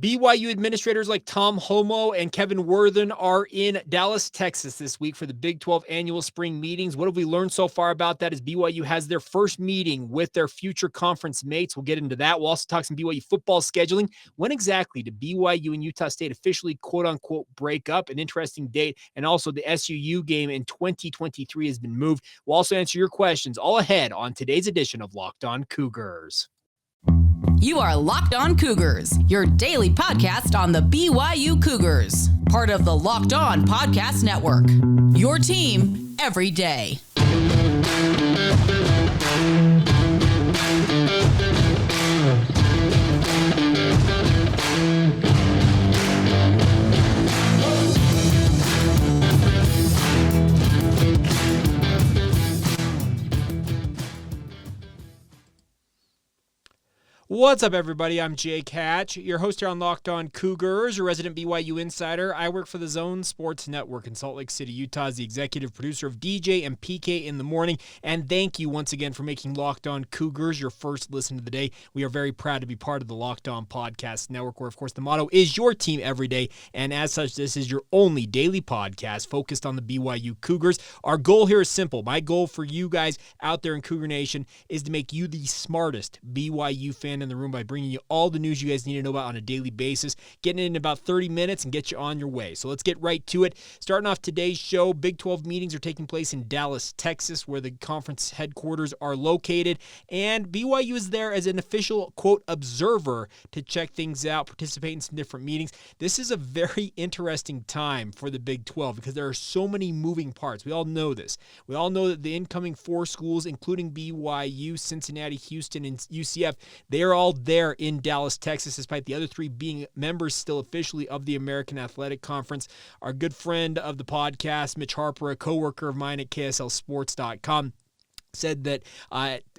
BYU administrators like Tom Holmoe and Kevin Worthen are in Dallas, Texas this week for the Big 12 annual spring meetings. What have we learned so far about that as BYU has their first meeting with their future conference mates? We'll get into that. We'll also talk some BYU football scheduling. When exactly did BYU and Utah State officially quote-unquote break up? An interesting date. And also the SUU game in 2023 has been moved. We'll also answer your questions all ahead on today's edition of Locked On Cougars. You are Locked On Cougars, your daily podcast on the BYU Cougars, part of the Locked On Podcast Network, your team every day. What's up, everybody? I'm Jake Hatch, your host here on Locked On Cougars, your resident BYU insider. I work for the Zone Sports Network in Salt Lake City, Utah, as the executive producer of DJ and PK in the morning. And thank you once again for making Locked On Cougars your first listen of the day. We are very proud to be part of the Locked On Podcast Network, where, of course, the motto is your team every day. And as such, this is your only daily podcast focused on the BYU Cougars. Our goal here is simple. My goal for you guys out there in Cougar Nation is to make you the smartest BYU fan in the room by bringing you all the news you guys need to know about on a daily basis, getting it in about 30 minutes and get you on your way. So let's get right to it. Starting off today's show, Big 12 meetings are taking place in Dallas, Texas, where the conference headquarters are located, and BYU is there as an official, quote, observer to check things out, participate in some different meetings. This is a very interesting time for the Big 12 because there are so many moving parts. We all know this. We all know that the incoming four schools, including BYU, Cincinnati, Houston, and UCF, they are all there in Dallas, Texas, despite the other three being members still officially of the American Athletic Conference. Our good friend of the podcast, Mitch Harper, a coworker of mine at KSLSports.com, said that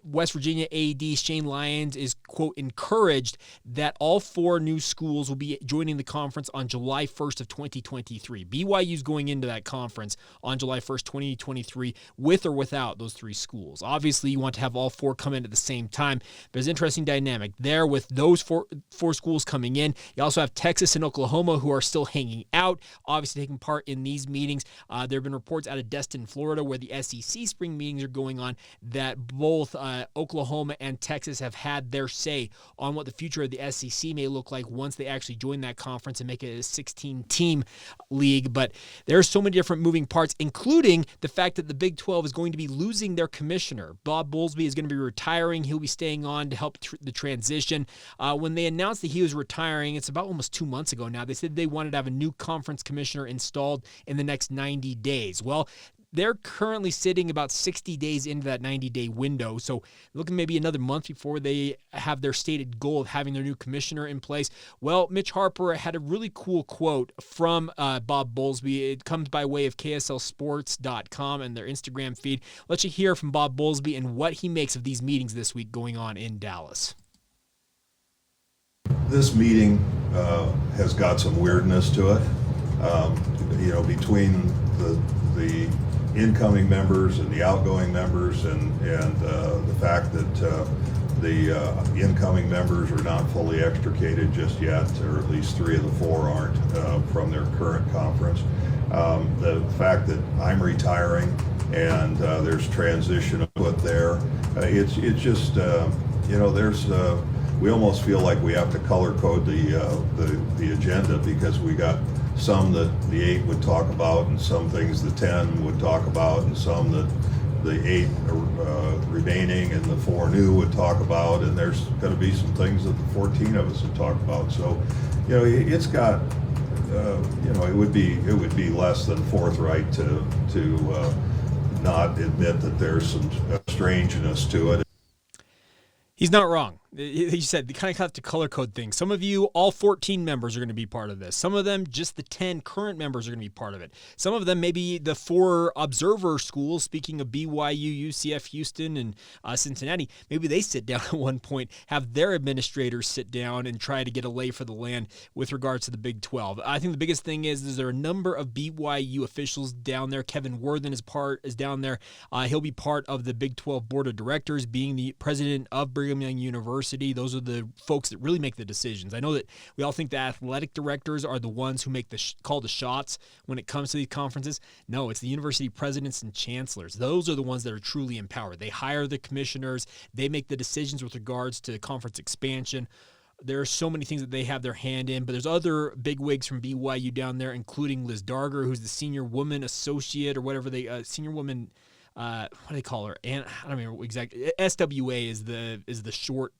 West Virginia AD Shane Lyons is, quote, encouraged that all four new schools will be joining the conference on July 1st of 2023. BYU's going into that conference on July 1st, 2023, with or without those three schools. Obviously, you want to have all four come in at the same time. There's an interesting dynamic there with those four schools coming in. You also have Texas and Oklahoma who are still hanging out, obviously taking part in these meetings. There have been reports out of Destin, Florida, where the SEC spring meetings are going on, that both Oklahoma and Texas have had their say on what the future of the SEC may look like once they actually join that conference and make it a 16-team league. But there are so many different moving parts, including the fact that the Big 12 is going to be losing their commissioner. Bob Bowlsby is going to be retiring. He'll be staying on to help the transition. When they announced that he was retiring, it's about almost 2 months ago now, they said they wanted to have a new conference commissioner installed in the next 90 days. Well, they're currently sitting about 60 days into that 90-day window, so looking maybe another month before they have their stated goal of having their new commissioner in place. Well, Mitch Harper had a really cool quote from Bob Bowlsby. It comes by way of KSLSports.com and their Instagram feed. Let's you hear from Bob Bowlsby and what he makes of these meetings this week going on in Dallas. This meeting has got some weirdness to it. Between the incoming members and the outgoing members, and the fact that the incoming members are not fully extricated just yet, or at least three of the four aren't from their current conference. The fact that I'm retiring and there's transition put there, it's just we almost feel like we have to color code the agenda, because we got some that the 8 would talk about, and some things the 10 would talk about, and some that the 8 remaining and the 4 new would talk about, and there's going to be some things that the 14 of us would talk about. So, it's got, it would be less than forthright to not admit that there's some strangeness to it. He's not wrong. He said, they kind of have to color code things. Some of you, all 14 members are going to be part of this. Some of them, just the 10 current members are going to be part of it. Some of them, maybe the 4 observer schools, speaking of BYU, UCF, Houston, and Cincinnati, maybe they sit down at one point, have their administrators sit down and try to get a lay for the land with regards to the Big 12. I think the biggest thing is there are a number of BYU officials down there. Kevin Worthen is down there. He'll be part of the Big 12 Board of Directors, being the president of Brigham Young University. University. Those are the folks that really make the decisions. I know that we all think the athletic directors are the ones who make call the shots when it comes to these conferences. No, it's the university presidents and chancellors. Those are the ones that are truly empowered. They hire the commissioners. They make the decisions with regards to conference expansion. There are so many things that they have their hand in, but there's other bigwigs from BYU down there, including Liz Darger, who's the senior woman associate or whatever senior woman, what do they call her? And I don't remember exactly. SWA is the short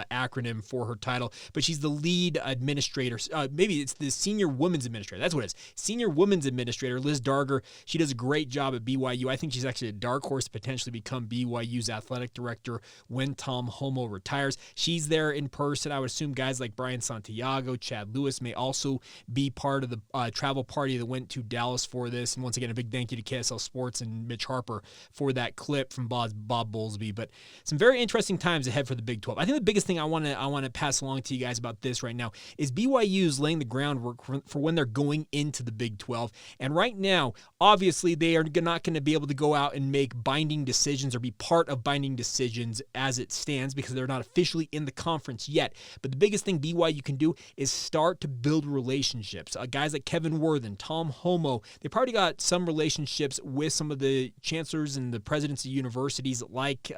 acronym for her title, but she's the lead administrator. Maybe it's the senior women's administrator. That's what it is. Senior women's administrator, Liz Darger. She does a great job at BYU. I think she's actually a dark horse to potentially become BYU's athletic director when Tom Holmoe retires. She's there in person. I would assume guys like Brian Santiago, Chad Lewis may also be part of the travel party that went to Dallas for this. And once again, a big thank you to KSL Sports and Mitch Harper for that clip from Bob Bowlsby. But some very interesting times ahead for the Big 12. I think the biggest thing I want to pass along to you guys about this right now is BYU's laying the groundwork for when they're going into the Big 12. And right now, obviously, they are not going to be able to go out and make binding decisions or be part of binding decisions as it stands because they're not officially in the conference yet. But the biggest thing BYU can do is start to build relationships. Guys like Kevin Worthen, Tom Holmoe, they probably got some relationships with some of the chancellors and the presidents of universities like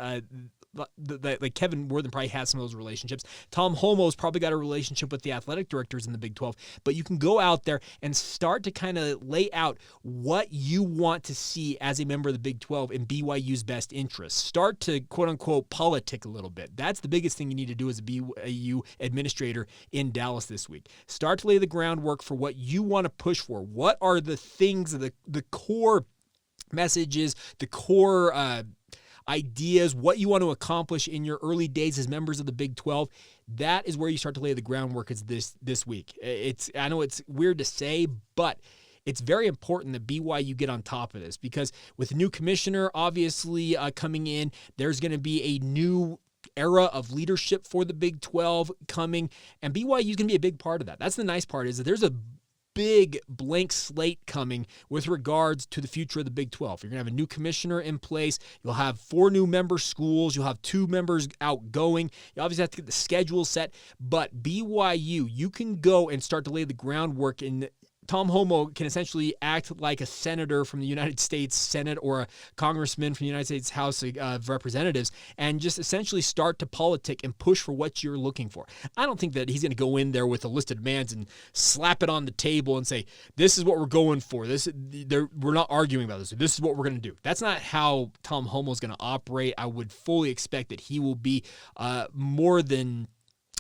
Kevin Worthen probably has some of those relationships. Tom Holmoe's probably got a relationship with the athletic directors in the Big 12. But you can go out there and start to kind of lay out what you want to see as a member of the Big 12 in BYU's best interest. Start to, quote-unquote, politic a little bit. That's the biggest thing you need to do as a BYU administrator in Dallas this week. Start to lay the groundwork for what you want to push for. What are the things, the core messages, the core ideas, what you want to accomplish in your early days as members of the Big 12. That is where you start to lay the groundwork this week. I know it's weird to say, but it's very important that BYU get on top of this because with a new commissioner obviously coming in, there's going to be a new era of leadership for the Big 12 coming, and BYU is going to be a big part of that. That's the nice part is that there's a big blank slate coming with regards to the future of the Big 12. You're going to have a new commissioner in place. You'll have 4 new member schools. You'll have 2 members outgoing. You obviously have to get the schedule set, but BYU, you can go and start to lay the groundwork in. Tom Holmoe can essentially act like a senator from the United States Senate or a congressman from the United States House of Representatives and just essentially start to politic and push for what you're looking for. I don't think that he's going to go in there with a list of demands and slap it on the table and say, this is what we're going for. We're not arguing about this. This is what we're going to do. That's not how Tom Holmoe is going to operate. I would fully expect that he will be more than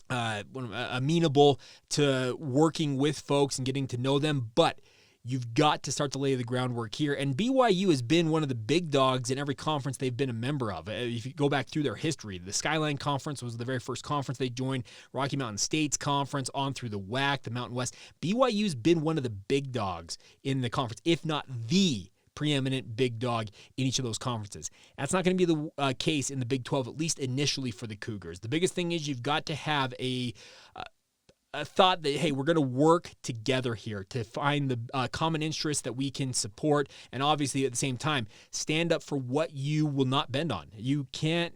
amenable to working with folks and getting to know them, but you've got to start to lay the groundwork here. And BYU has been one of the big dogs in every conference they've been a member of. If you go back through their history, the Skyline Conference was the very first conference they joined, Rocky Mountain State's conference, on through the WAC, the Mountain West. BYU's been one of the big dogs in the conference, if not the preeminent big dog in each of those conferences. That's not going to be the case in the Big 12, at least initially for the Cougars. The biggest thing is you've got to have a thought that, hey, we're going to work together here to find the common interests that we can support, and obviously at the same time, stand up for what you will not bend on. You can't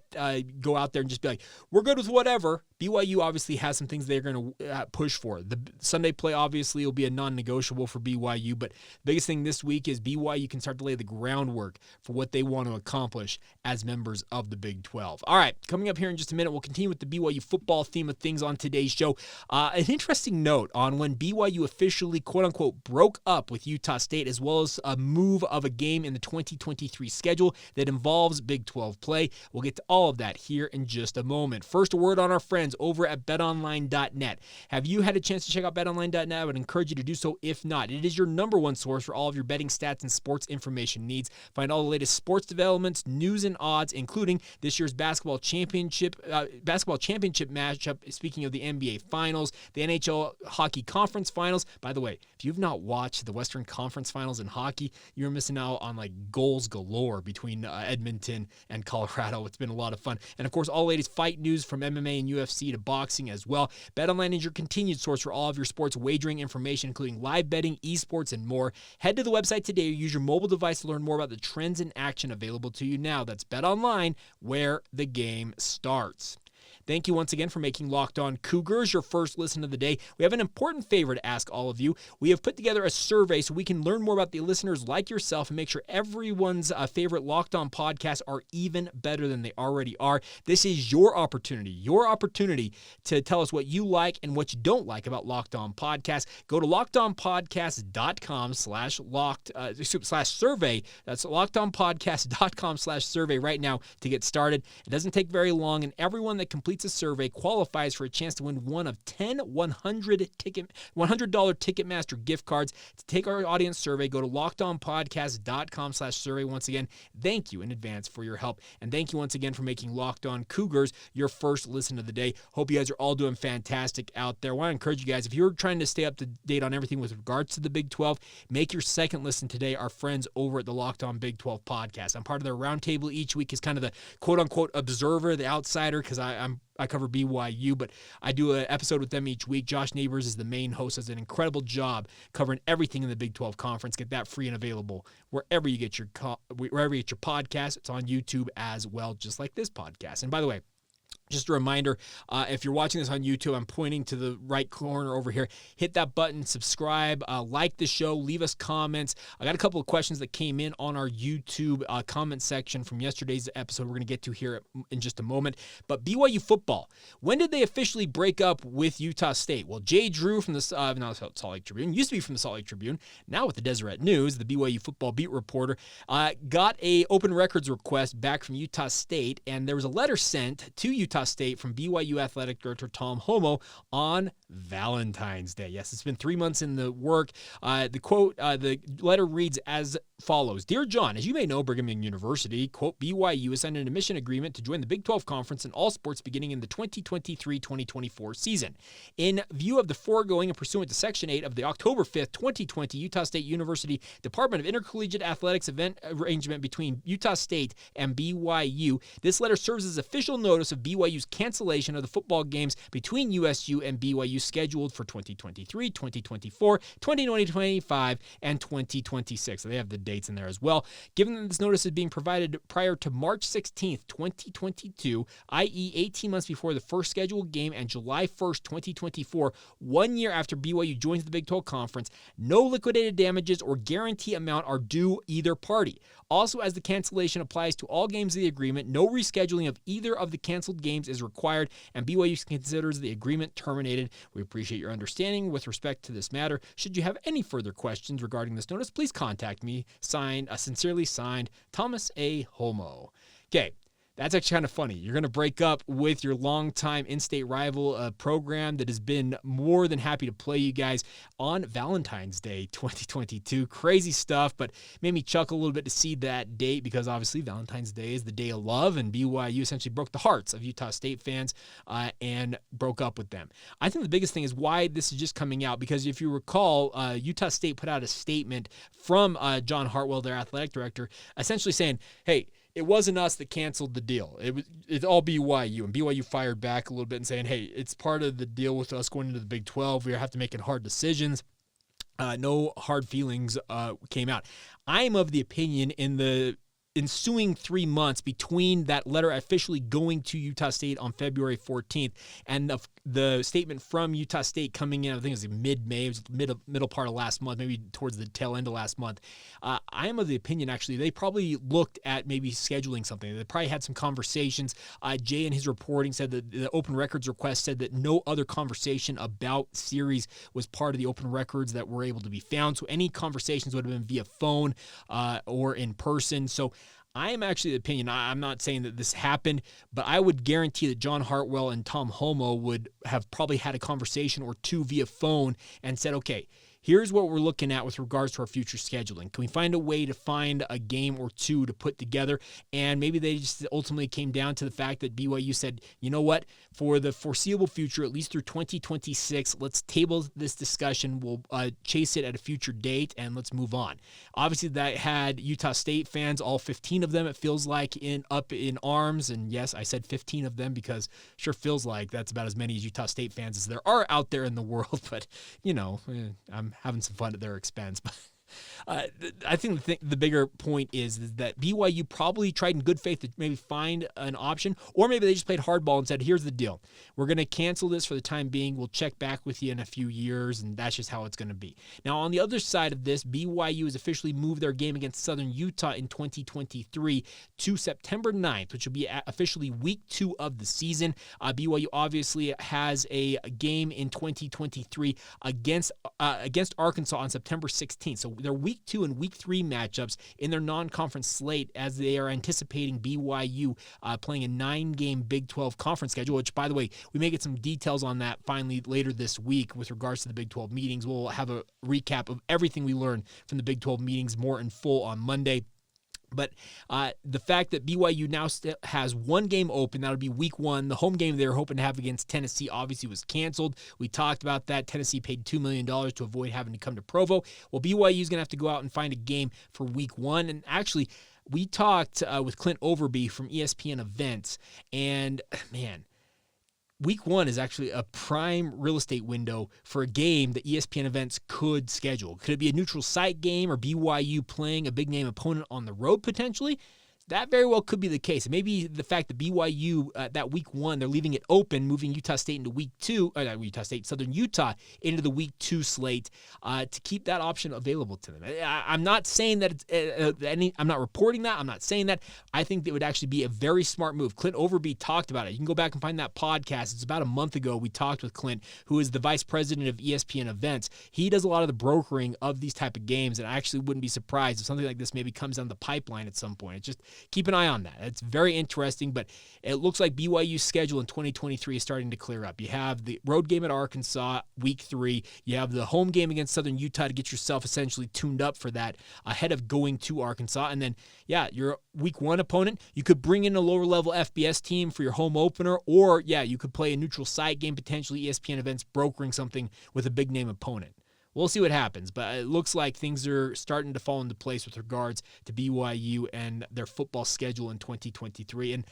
go out there and just be like, we're good with whatever. BYU obviously has some things they're going to push for. The Sunday play obviously will be a non-negotiable for BYU, but the biggest thing this week is BYU can start to lay the groundwork for what they want to accomplish as members of the Big 12. All right, coming up here in just a minute, we'll continue with the BYU football theme of things on today's show. An interesting note on when BYU officially, quote-unquote, broke up with Utah State, as well as a move of a game in the 2023 schedule that involves Big 12 play. We'll get to all of that here in just a moment. First, a word on our friends over at betonline.net. Have you had a chance to check out betonline.net? I would encourage you to do so. If not, it is your number 1 source for all of your betting stats and sports information needs. Find all the latest sports developments, news, and odds, including this year's basketball championship matchup. Speaking of the NBA Finals, the NHL Hockey Conference Finals. By the way, if you've not watched the Western Conference Finals in hockey, you're missing out on like goals galore between Edmonton and Colorado. It's been a lot of fun. And of course, all the latest fight news from MMA and UFC to boxing as well. BetOnline is your continued source for all of your sports wagering information, including live betting, esports, and more. Head to the website today or use your mobile device to learn more about the trends in action available to you now. That's BetOnline, where the game starts. Thank you once again for making Locked On Cougars your first listen of the day. We have an important favor to ask all of you. We have put together a survey so we can learn more about the listeners like yourself and make sure everyone's favorite Locked On podcasts are even better than they already are. This is your opportunity to tell us what you like and what you don't like about Locked On Podcast. Go to lockedonpodcast.com/survey. That's lockedonpodcast.com/survey right now to get started. It doesn't take very long, and everyone that completes a survey qualifies for a chance to win one of 10 $100 Ticketmaster gift cards. To take our audience survey, go to lockedonpodcast.com/survey. Once again, thank you in advance for your help, and thank you once again for making Locked On Cougars your first listen of the day. Hope you guys are all doing fantastic out there. I want to encourage you guys, if you're trying to stay up to date on everything with regards to the Big 12, make your second listen today our friends over at the Locked On Big 12 podcast. I'm part of their roundtable each week as kind of the quote-unquote observer, the outsider, because I cover BYU, but I do an episode with them each week. Josh Neighbors is the main host, does an incredible job covering everything in the Big 12 Conference. Get that free and available wherever you get your podcast. It's on YouTube as well, just like this podcast. And by the way, just a reminder, if you're watching this on YouTube, I'm pointing to the right corner over here. Hit that button, subscribe, like the show, leave us comments. I got a couple of questions that came in on our YouTube comment section from yesterday's episode we're going to get to here in just a moment. But BYU football, when did they officially break up with Utah State? Well, Jay Drew from the Salt Lake Tribune, used to be from the Salt Lake Tribune, now with the Deseret News, the BYU football beat reporter, got a open records request back from Utah State, and there was a letter sent to Utah State from BYU Athletic Director Tom Holmoe on Valentine's Day. Yes, it's been 3 months in the work. The quote, the letter reads as follows. Dear John, as you may know, Brigham Young University, quote, BYU has signed an admission agreement to join the Big 12 Conference in all sports beginning in the 2023-2024 season. In view of the foregoing and pursuant to Section 8 of the October 5th, 2020 Utah State University Department of Intercollegiate Athletics event arrangement between Utah State and BYU, this letter serves as official notice of BYU's cancellation of the football games between USU and BYU scheduled for 2023, 2024, 2025, and 2026. So they have the dates in there as well. Given that this notice is being provided prior to March 16th, 2022, i.e. 18 months before the first scheduled game and July 1st, 2024, 1 year after BYU joins the Big 12 Conference, no liquidated damages or guarantee amount are due either party. Also, as the cancellation applies to all games of the agreement, no rescheduling of either of the canceled games is required, and BYU considers the agreement terminated. We appreciate your understanding with respect to this matter. Should you have any further questions regarding this notice, please contact me. Sincerely signed, Thomas A. Holmoe. Okay. That's actually kind of funny. You're going to break up with your longtime in-state rival, program that has been more than happy to play you guys on Valentine's Day 2022. Crazy stuff, but made me chuckle a little bit to see that date because obviously Valentine's Day is the day of love, and BYU essentially broke the hearts of Utah State fans and broke up with them. I think the biggest thing is why this is just coming out, because if you recall, Utah State put out a statement from John Hartwell, their athletic director, essentially saying, hey, it wasn't us that canceled the deal. It's all BYU, and BYU fired back a little bit and saying, hey, it's part of the deal with us going into the Big 12. We have to make hard decisions. No hard feelings came out. I am of the opinion in the ensuing 3 months between that letter officially going to Utah State on February 14th and the statement from Utah State coming in, I think it was mid-May, it was middle part of last month, maybe towards the tail end of last month. I am of the opinion, actually, they probably looked at maybe scheduling something. They probably had some conversations. Jay in his reporting said that the open records request said that no other conversation about series was part of the open records that were able to be found. So any conversations would have been via phone or in person. So I am actually of the opinion, I'm not saying that this happened, but I would guarantee that John Hartwell and Tom Holmoe would have probably had a conversation or two via phone and said, okay, here's what we're looking at with regards to our future scheduling. Can we find a way to find a game or two to put together? And maybe they just ultimately came down to the fact that BYU said, you know what, for the foreseeable future, at least through 2026, let's table this discussion. We'll chase it at a future date and let's move on. Obviously, that had Utah State fans, all 15 of them, it feels like, up in arms. And yes, I said 15 of them because sure feels like that's about as many as Utah State fans as there are out there in the world. But, you know, I'm having some fun at their expense. I think the bigger point is that BYU probably tried in good faith to maybe find an option, or maybe they just played hardball and said, here's the deal. We're going to cancel this for the time being. We'll check back with you in a few years, and that's just how it's going to be. Now, on the other side of this, BYU has officially moved their game against Southern Utah in 2023 to September 9th, which will be officially week 2 of the season. BYU obviously has a game in 2023 against Arkansas on September 16th. So their week 2 and week 3 matchups in their non-conference slate, as they are anticipating BYU playing a 9-game Big 12 conference schedule, which, by the way, we may get some details on that finally later this week with regards to the Big 12 meetings. We'll have a recap of everything we learned from the Big 12 meetings more in full on Monday. But the fact that BYU now has one game open, that'll be week 1. The home game they were hoping to have against Tennessee obviously was canceled. We talked about that. Tennessee paid $2 million to avoid having to come to Provo. Well, BYU is going to have to go out and find a game for week 1. And actually, we talked with Clint Overby from ESPN Events, and man, Week 1 is actually a prime real estate window for a game that ESPN Events could schedule. Could it be a neutral site game or BYU playing a big-name opponent on the road potentially? That very well could be the case. Maybe the fact that BYU, that week 1, they're leaving it open, moving Utah State into week 2, Southern Utah into the week 2 slate to keep that option available to them. I'm not saying that I'm not reporting that. I'm not saying that. I think that would actually be a very smart move. Clint Overby talked about it. You can go back and find that podcast. It's about a month ago. We talked with Clint, who is the vice president of ESPN Events. He does a lot of the brokering of these type of games, and I actually wouldn't be surprised if something like this maybe comes down the pipeline at some point. It's just keep an eye on that. It's very interesting, but it looks like BYU's schedule in 2023 is starting to clear up. You have the road game at Arkansas, week 3. You have the home game against Southern Utah to get yourself essentially tuned up for that ahead of going to Arkansas. And then, your week 1 opponent, you could bring in a lower-level FBS team for your home opener, or, you could play a neutral site game, potentially ESPN Events brokering something with a big-name opponent. We'll see what happens, but it looks like things are starting to fall into place with regards to BYU and their football schedule in 2023. And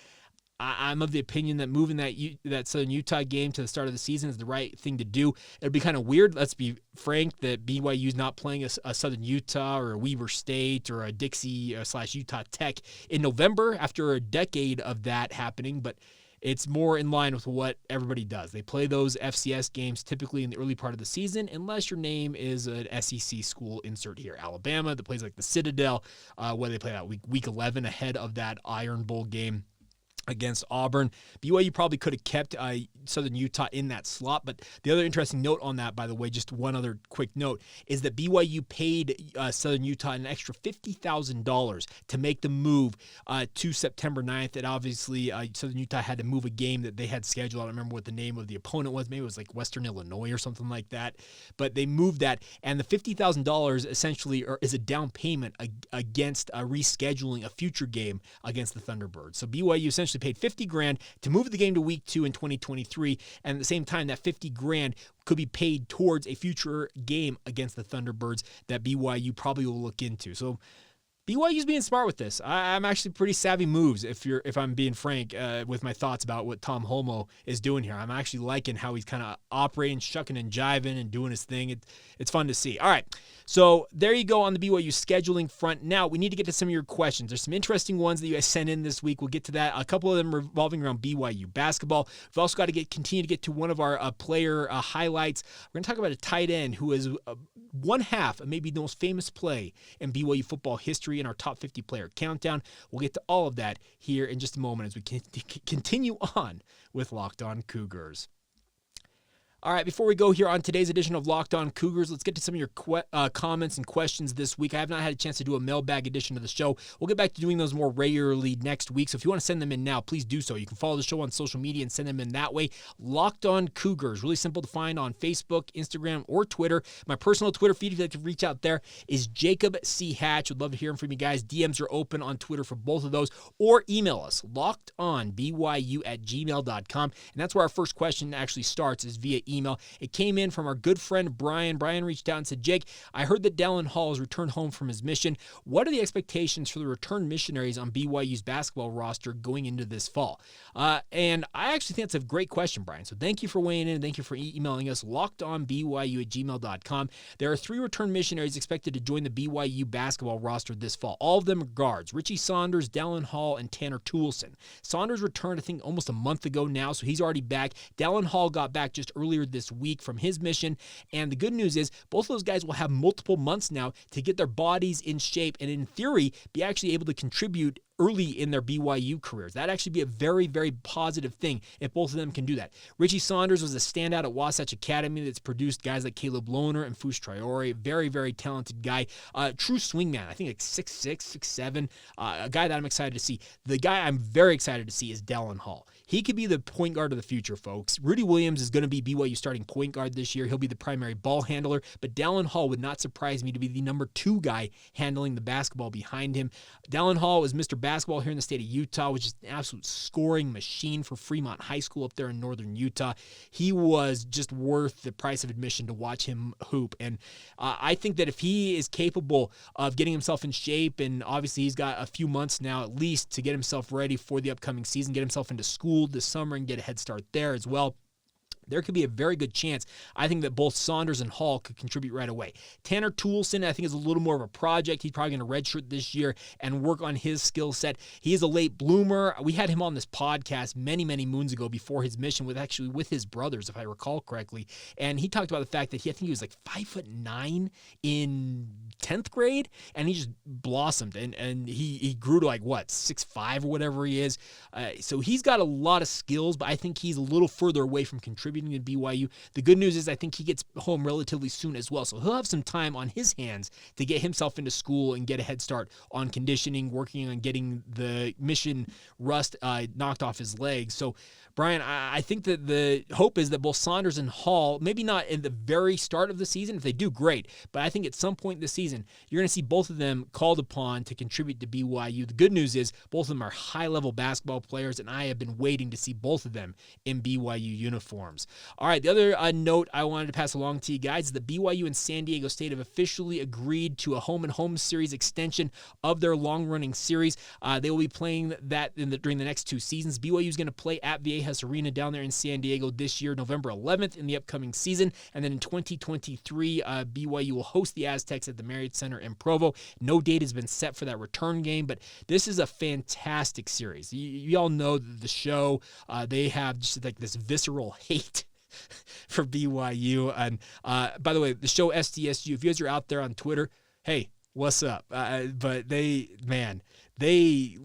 I'm of the opinion that moving that Southern Utah game to the start of the season is the right thing to do. It'd be kind of weird, let's be frank, that BYU's not playing a Southern Utah or a Weber State or a Dixie / Utah Tech in November after a decade of that happening, but it's more in line with what everybody does. They play those FCS games typically in the early part of the season, unless your name is an SEC school, insert here. Alabama, that plays like the Citadel, where they play that week 11 ahead of that Iron Bowl game against Auburn. BYU probably could have kept Southern Utah in that slot, but the other interesting note on that, by the way, just one other quick note, is that BYU paid Southern Utah an extra $50,000 to make the move to September 9th, and obviously Southern Utah had to move a game that they had scheduled. I don't remember what the name of the opponent was. Maybe it was like Western Illinois or something like that, but they moved that, and the $50,000 essentially is a down payment against rescheduling a future game against the Thunderbirds. So BYU essentially paid $50,000 to move the game to week 2 in 2023, and at the same time that $50,000 could be paid towards a future game against the Thunderbirds that BYU probably will look into. So BYU's being smart with this. I'm actually pretty savvy moves, if I'm being frank, with my thoughts about what Tom Holmoe is doing here. I'm actually liking how he's kind of operating, shucking and jiving and doing his thing. It's fun to see. All right, so there you go on the BYU scheduling front. Now, we need to get to some of your questions. There's some interesting ones that you guys sent in this week. We'll get to that. A couple of them revolving around BYU basketball. We've also got to continue to get to one of our player highlights. We're going to talk about a tight end who is one half of maybe the most famous play in BYU football history in our top 50 player countdown. We'll get to all of that here in just a moment as we continue on with Locked On Cougars. All right, before we go here on today's edition of Locked On Cougars, let's get to some of your comments and questions this week. I have not had a chance to do a mailbag edition of the show. We'll get back to doing those more regularly next week, so if you want to send them in now, please do so. You can follow the show on social media and send them in that way. Locked On Cougars, really simple to find on Facebook, Instagram, or Twitter. My personal Twitter feed, if you'd like to reach out there, is Jacob C. Hatch. Would love to hear from you guys. DMs are open on Twitter for both of those, or email us, lockedonbyu@gmail.com, and that's where our first question actually starts, is via email. It came in from our good friend Brian. Brian reached out and said, Jake, I heard that Dallin Hall has returned home from his mission. What are the expectations for the returned Missionaries on BYU's basketball roster going into this fall? And I actually think that's a great question, Brian. So thank you for weighing in. Thank you for emailing us, lockedonbyu@gmail.com. There are 3 returned Missionaries expected to join the BYU basketball roster this fall. All of them are guards: Richie Saunders, Dallin Hall, and Tanner Toolson. Saunders returned, I think, almost a month ago now, so he's already back. Dallin Hall got back just earlier this week from his mission, and the good news is both of those guys will have multiple months now to get their bodies in shape and, in theory, be actually able to contribute early in their BYU careers. That'd actually be a very, very positive thing if both of them can do that. Richie Saunders was a standout at Wasatch Academy that's produced guys like Caleb Lohner and Fouche Traore. Very, very talented guy. True swingman. I think like 6'6", 6'7", a guy that I'm excited to see. The guy I'm very excited to see is Dallin Hall. He could be the point guard of the future, folks. Rudy Williams is going to be BYU starting point guard this year. He'll be the primary ball handler, but Dallin Hall would not surprise me to be the number 2 guy handling the basketball behind him. Dallin Hall is Mr. Basketball here in the state of Utah, which is an absolute scoring machine for Fremont High School up there in northern Utah. He was just worth the price of admission to watch him hoop, and I think that if he is capable of getting himself in shape, and obviously he's got a few months now at least to get himself ready for the upcoming season, get himself into school this summer and get a head start there as well, there could be a very good chance, I think, that both Saunders and Hall could contribute right away. Tanner Toolson, I think, is a little more of a project. He's probably going to redshirt this year and work on his skill set. He is a late bloomer. We had him on this podcast many, many moons ago before his mission with his brothers, if I recall correctly. And he talked about the fact that I think he was like 5'9" in 10th grade, and he just blossomed. And he grew to like, 6'5" or whatever he is. So he's got a lot of skills, but I think he's a little further away from contributing to BYU. The good news is I think he gets home relatively soon as well, so he'll have some time on his hands to get himself into school and get a head start on conditioning, working on getting the mission rust knocked off his legs. So Brian, I think that the hope is that both Saunders and Hall, maybe not in the very start of the season, if they do, great, but I think at some point this season, you're going to see both of them called upon to contribute to BYU. The good news is both of them are high-level basketball players, and I have been waiting to see both of them in BYU uniforms. All right, the other note I wanted to pass along to you guys is that BYU and San Diego State have officially agreed to a home-and-home series extension of their long-running series. They will be playing that during the next 2 seasons. BYU is going to play at Viejas Arena down there in San Diego this year, November 11th in the upcoming season. And then in 2023, BYU will host the Aztecs at the Marriott Center in Provo. No date has been set for that return game, but this is a fantastic series. You all know the show. They have just like this visceral hate for BYU. And by the way, the show SDSU, if you guys are out there on Twitter, hey, what's up? But they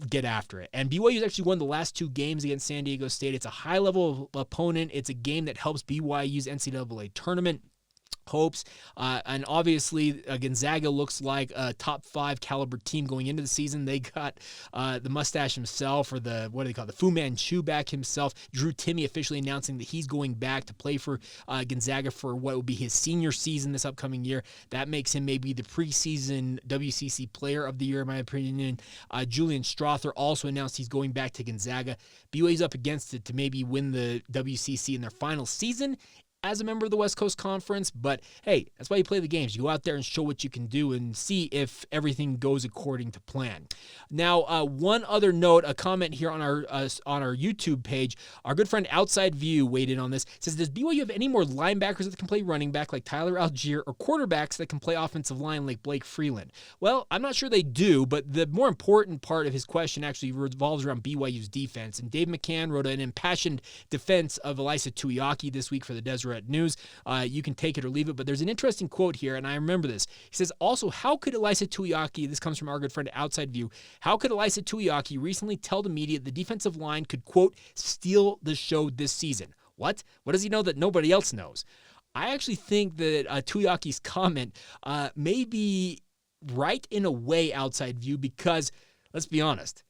get after it. And BYU's actually won the last 2 games against San Diego State. It's a high-level opponent. It's a game that helps BYU's NCAA tournament hopes. And obviously, Gonzaga looks like a top 5 caliber team going into the season. They got the mustache himself, or the Fu Manchu back himself. Drew Timme officially announcing that he's going back to play for Gonzaga for what will be his senior season this upcoming year. That makes him maybe the preseason WCC player of the year, in my opinion. Julian Strother also announced he's going back to Gonzaga. BYU's up against it to maybe win the WCC in their final season as a member of the West Coast Conference, but hey, that's why you play the games. You go out there and show what you can do and see if everything goes according to plan. Now, one other note, a comment here on our YouTube page. Our good friend Outside View weighed in on this. It says, does BYU have any more linebackers that can play running back like Tyler Algier, or quarterbacks that can play offensive line like Blake Freeland? Well, I'm not sure they do, but the more important part of his question actually revolves around BYU's defense. And Dave McCann wrote an impassioned defense of Elisa Tuiaki this week for the Deseret News. You can take it or leave it, but there's an interesting quote here, and I remember this. He says, also, how could Elisa Tuiaki, this comes from our good friend Outside View, how could Elisa Tuiaki recently tell the media the defensive line could, quote, steal the show this season? What? What does he know that nobody else knows? I actually think that Tuiaki's comment may be right in a way, Outside View, because, let's be honest,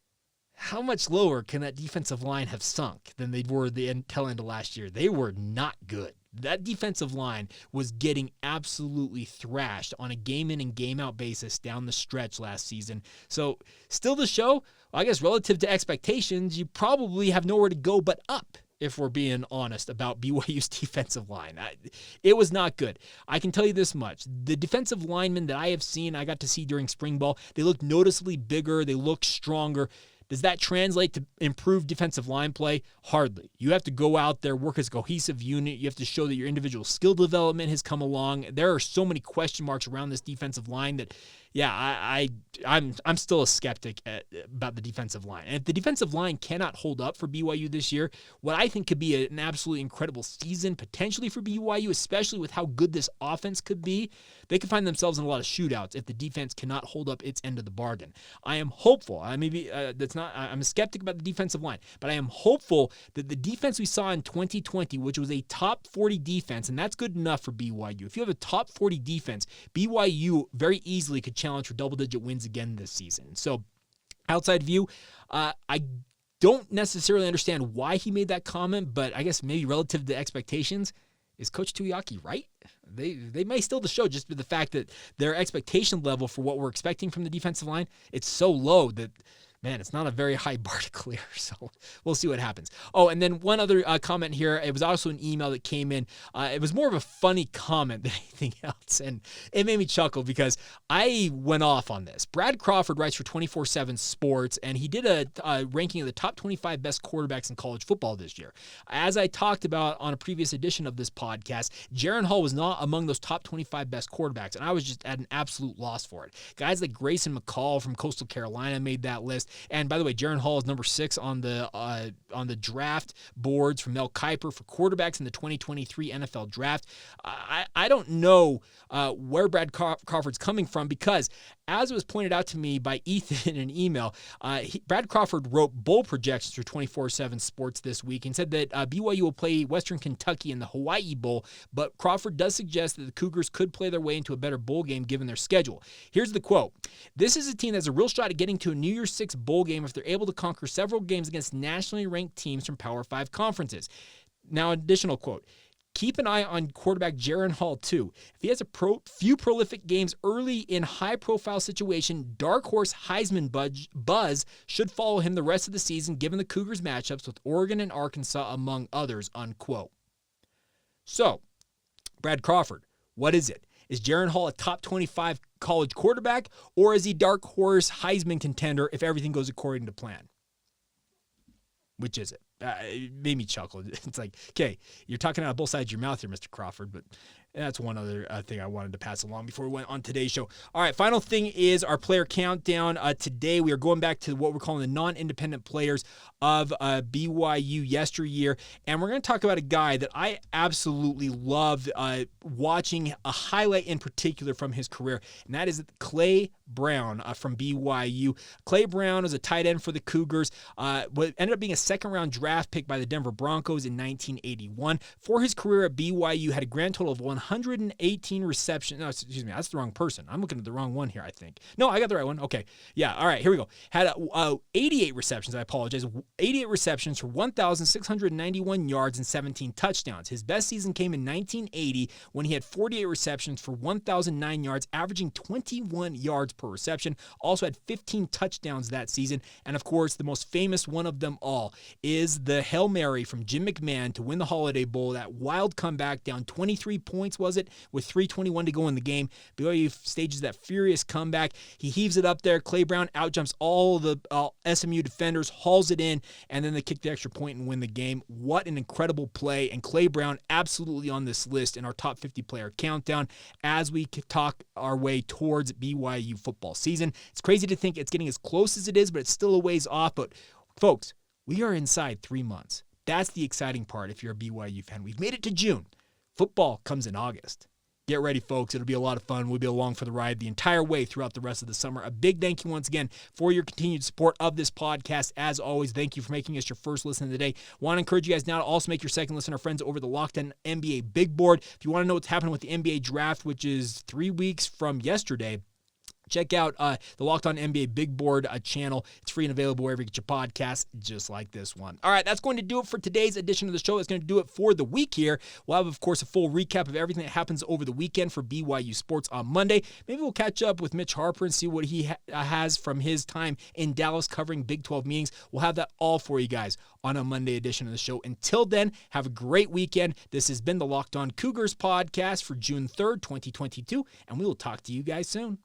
how much lower can that defensive line have sunk than they were the tail end of last year? They were not good. That defensive line was getting absolutely thrashed on a game-in and game-out basis down the stretch last season. So still the show, I guess relative to expectations, you probably have nowhere to go but up if we're being honest, about BYU's defensive line. It was not good. I can tell you this much. The defensive linemen that I have seen, I got to see during spring ball, they look noticeably bigger. They look stronger. Does that translate to improved defensive line play? Hardly. You have to go out there, work as a cohesive unit. You have to show that your individual skill development has come along. There are so many question marks around this defensive line that, yeah, I'm still a skeptic about the defensive line. And if the defensive line cannot hold up for BYU this year, what I think could be an absolutely incredible season potentially for BYU, especially with how good this offense could be, they could find themselves in a lot of shootouts if the defense cannot hold up its end of the bargain. I am hopeful. I'm a skeptic about the defensive line, but I am hopeful that the defense we saw in 2020, which was a top 40 defense, and that's good enough for BYU. If you have a top 40 defense, BYU very easily could challenge for double-digit wins again this season. So, outside view, I don't necessarily understand why he made that comment, but I guess maybe relative to expectations, is Coach Tuiaki right? They may steal the show just with the fact that their expectation level for what we're expecting from the defensive line, it's so low that, man, it's not a very high bar to clear, so we'll see what happens. Oh, and then one other comment here. It was also an email that came in. It was more of a funny comment than anything else, and it made me chuckle because I went off on this. Brad Crawford writes for 24/7 Sports, and he did a ranking of the top 25 best quarterbacks in college football this year. As I talked about on a previous edition of this podcast, Jaren Hall was not among those top 25 best quarterbacks, and I was just at an absolute loss for it. Guys like Grayson McCall from Coastal Carolina made that list. And by the way, Jaren Hall is number 6 on the draft boards from Mel Kiper for quarterbacks in the 2023 NFL Draft. I don't know where Brad Crawford's coming from because, as it was pointed out to me by Ethan in an email, Brad Crawford wrote bowl projections for 24/7 Sports this week and said that BYU will play Western Kentucky in the Hawaii Bowl, but Crawford does suggest that the Cougars could play their way into a better bowl game given their schedule. Here's the quote. "This is a team that has a real shot at getting to a New Year's Six bowl game if they're able to conquer several games against nationally ranked teams from Power 5 conferences." Now, additional quote. "Keep an eye on quarterback Jaren Hall, too. If he has a few prolific games early in high-profile situation, dark horse Heisman buzz should follow him the rest of the season, given the Cougars' matchups with Oregon and Arkansas, among others," unquote. So, Brad Crawford, what is it? Is Jaren Hall a top 25 college quarterback, or is he dark horse Heisman contender if everything goes according to plan? Which is it? It made me chuckle. It's like, okay, you're talking out of both sides of your mouth here, Mr. Crawford, but that's one other thing I wanted to pass along before we went on today's show. All right, final thing is our player countdown. Today we are going back to what we're calling the non-independent players of BYU yesteryear, and we're going to talk about a guy that I absolutely loved watching, a highlight in particular from his career, and that is Clay Brown from BYU. Clay Brown is a tight end for the Cougars. What ended up being a second-round draft pick by the Denver Broncos in 1981. For his career at BYU, had a grand total of 118 receptions. No, excuse me, that's the wrong person. I'm looking at the wrong one here, I think. No, I got the right one. Okay. Yeah, all right, here we go. Had 88 receptions, I apologize. 88 receptions for 1,691 yards and 17 touchdowns. His best season came in 1980 when he had 48 receptions for 1,009 yards, averaging 21 yards per reception. Also had 15 touchdowns that season. And of course, the most famous one of them all is the Hail Mary from Jim McMahon to win the Holiday Bowl. That wild comeback, down 23 points, was it? With 3:21 to go in the game. BYU stages that furious comeback. He heaves it up there. Clay Brown outjumps all the SMU defenders, hauls it in, and then they kick the extra point and win the game. What an incredible play. And Clay Brown absolutely on this list in our top 50 player countdown as we talk our way towards BYU football season. It's crazy to think it's getting as close as it is, but it's still a ways off. But folks, we are inside 3 months. That's the exciting part if you're a BYU fan. We've made it to June. Football comes in August. Get ready, folks. It'll be a lot of fun. We'll be along for the ride the entire way throughout the rest of the summer. A big thank you once again for your continued support of this podcast. As always, thank you for making us your first listen of the day. Want to encourage you guys now to also make your second listen, our friends over the Locked On NBA Big Board. If you want to know what's happening with the NBA draft, which is 3 weeks from yesterday, Check out the Locked On NBA Big Board channel. It's free and available wherever you get your podcasts, just like this one. All right, that's going to do it for today's edition of the show. That's going to do it for the week here. We'll have, of course, a full recap of everything that happens over the weekend for BYU sports on Monday. Maybe we'll catch up with Mitch Harper and see what he has from his time in Dallas covering Big 12 meetings. We'll have that all for you guys on a Monday edition of the show. Until then, have a great weekend. This has been the Locked On Cougars podcast for June 3rd, 2022, and we will talk to you guys soon.